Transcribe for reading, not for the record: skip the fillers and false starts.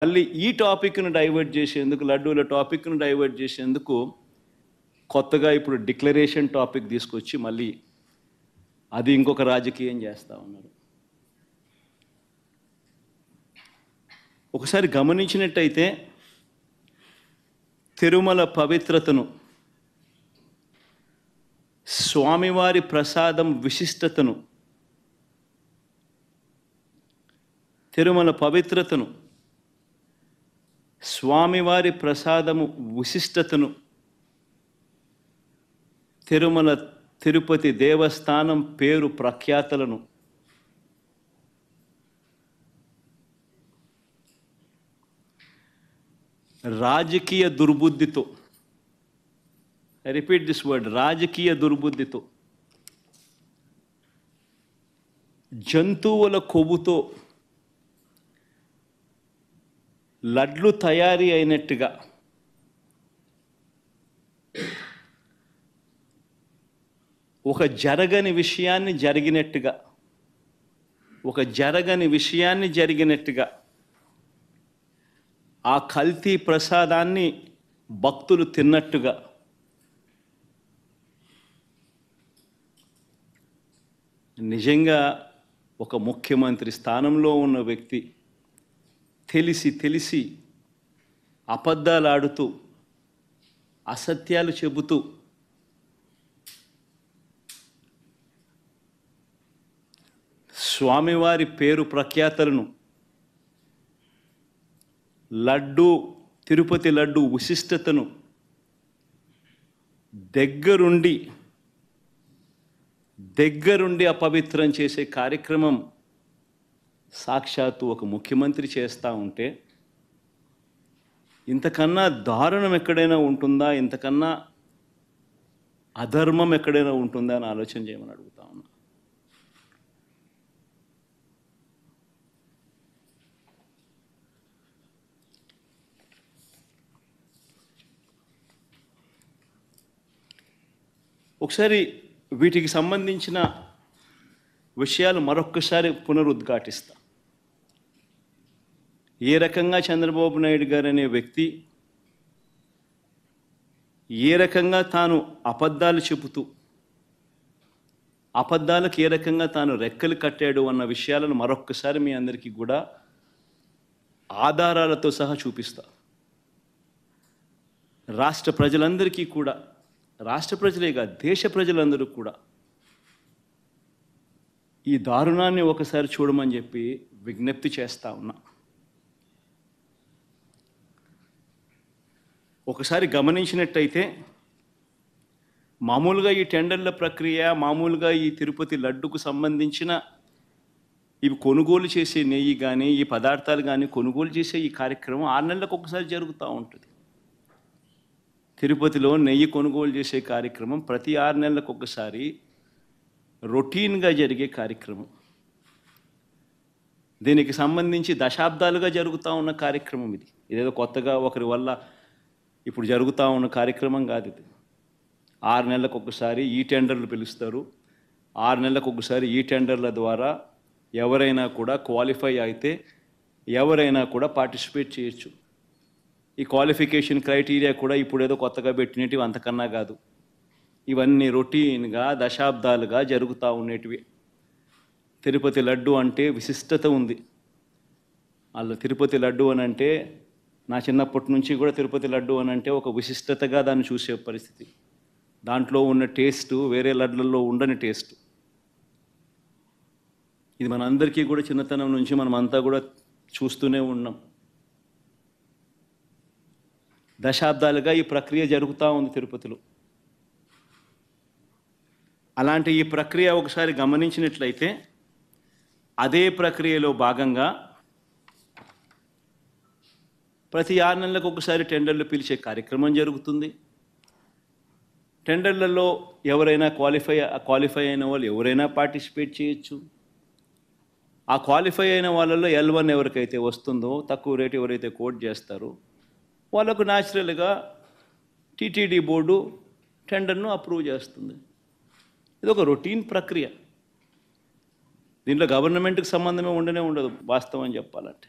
మళ్ళీ ఈ టాపిక్ను డైవర్ట్ చేసేందుకు, లడ్డూల టాపిక్ను డైవర్ట్ చేసేందుకు కొత్తగా ఇప్పుడు డిక్లరేషన్ టాపిక్ తీసుకొచ్చి మళ్ళీ అది ఇంకొక రాజకీయం చేస్తూ ఉన్నారు. ఒకసారి గమనించినట్టయితే తిరుమల పవిత్రతను, స్వామివారి ప్రసాదం విశిష్టతను, తిరుమల పవిత్రతను, స్వామివారి ప్రసాదము విశిష్టతను, తిరుమల తిరుపతి దేవస్థానం పేరు ప్రఖ్యాతలను రాజకీయ దుర్బుద్ధితో, ఐ రిపీట్ దిస్ వర్డ్, రాజకీయ దుర్బుద్ధితో, జంతువుల కొవ్వుతో లడ్లు తయారీ అయినట్టుగా ఒక జరగని విషయాన్ని జరిగినట్టుగా, ఒక జరగని విషయాన్ని జరిగినట్టుగా ఆ కల్తీ ప్రసాదాన్ని భక్తులు తిన్నట్టుగా నిజంగా ఒక ముఖ్యమంత్రి స్థానంలో ఉన్న వ్యక్తి తెలిసి అబద్ధాలు ఆడుతూ, అసత్యాలు చెబుతూ స్వామివారి పేరు ప్రఖ్యాతలను, లడ్డు, తిరుపతి లడ్డు విశిష్టతను దగ్గరుండి అపవిత్రం చేసే కార్యక్రమం సాక్షాత్తు ఒక ముఖ్యమంత్రి చేస్తూ ఉంటే ఇంతకన్నా దారుణం ఎక్కడైనా ఉంటుందా, ఇంతకన్నా అధర్మం ఎక్కడైనా ఉంటుందా అని ఆలోచన చేయమని అడుగుతా ఉన్నా. ఒకసారి వీటికి సంబంధించిన విషయాలు మరొక్కసారి పునరుద్ఘాటిస్తా. ఏ రకంగా చంద్రబాబు నాయుడు గారు అనే వ్యక్తి ఏ రకంగా తాను అబద్ధాలు చెబుతూ, అబద్ధాలకు ఏ రకంగా తాను రెక్కలు కట్టాడు అన్న విషయాలను మరొక్కసారి మీ అందరికీ కూడా ఆధారాలతో సహా చూపిస్తా. రాష్ట్ర ప్రజలందరికీ కూడా, రాష్ట్ర ప్రజలే కాదు దేశ ప్రజలందరూ కూడా ఈ దారుణాన్ని ఒకసారి చూడమని చెప్పి విజ్ఞప్తి చేస్తా ఉన్నా. ఒకసారి గమనించినట్టయితే మామూలుగా ఈ టెండర్ల ప్రక్రియ, మామూలుగా ఈ తిరుపతి లడ్డుకు సంబంధించిన ఇవి కొనుగోలు చేసే నెయ్యి కానీ, ఈ పదార్థాలు కానీ కొనుగోలు చేసే ఈ కార్యక్రమం 6 నెలలకు ఒకసారి జరుగుతూ ఉంటుంది. తిరుపతిలో నెయ్యి కొనుగోలు చేసే కార్యక్రమం ప్రతి 6 నెలలకు ఒకసారి రొటీన్గా జరిగే కార్యక్రమం. దీనికి సంబంధించి దశాబ్దాలుగా జరుగుతూ ఉన్న కార్యక్రమం ఇది. ఇదేదో కొత్తగా ఒకరి వల్ల ఇప్పుడు జరుగుతూ ఉన్న కార్యక్రమం కాదు ఇది. 6 నెలలకు ఒకసారి ఈ టెండర్లు పిలుస్తారు. 6 నెలలకు ఒకసారి ఈ టెండర్ల ద్వారా ఎవరైనా కూడా క్వాలిఫై అయితే ఎవరైనా కూడా పార్టిసిపేట్ చేయొచ్చు. ఈ క్వాలిఫికేషన్ క్రైటీరియా కూడా ఇప్పుడు ఏదో కొత్తగా పెట్టినవి అంతకన్నా కాదు. ఇవన్నీ రొటీన్గా దశాబ్దాలుగా జరుగుతూ ఉండేటివి. తిరుపతి లడ్డు అంటే విశిష్టత ఉంది. అలా తిరుపతి లడ్డు అని అంటే నా చిన్నప్పటి నుంచి కూడా తిరుపతి లడ్డు అని అంటే ఒక విశిష్టతగా దాన్ని చూసే పరిస్థితి. దాంట్లో ఉన్న టేస్టు వేరే లడ్లలో ఉండని టేస్ట్. ఇది మనందరికీ కూడా చిన్నతనం నుంచి మనమంతా కూడా చూస్తూనే ఉన్నాం. దశాబ్దాలుగా ఈ ప్రక్రియ జరుగుతూ ఉంది తిరుపతిలో. అలాంటి ఈ ప్రక్రియ ఒకసారి గమనించినట్లయితే అదే ప్రక్రియలో భాగంగా ప్రతి 6 నెలలకు ఒకసారి టెండర్లు పిలిచే కార్యక్రమం జరుగుతుంది. టెండర్లలో ఎవరైనా క్వాలిఫై అయిన వాళ్ళు ఎవరైనా పార్టిసిపేట్ చేయొచ్చు. ఆ క్వాలిఫై అయిన వాళ్ళల్లో L1 ఎవరికైతే వస్తుందో, తక్కువ రేటు ఎవరైతే కోట్ చేస్తారో వాళ్ళకు న్యాచురల్గా టీటీడీ బోర్డు టెండర్ను అప్రూవ్ చేస్తుంది. ఇది ఒక రొటీన్ ప్రక్రియ. దీంట్లో గవర్నమెంట్కి సంబంధమే ఉండదు వాస్తవం చెప్పాలంటే.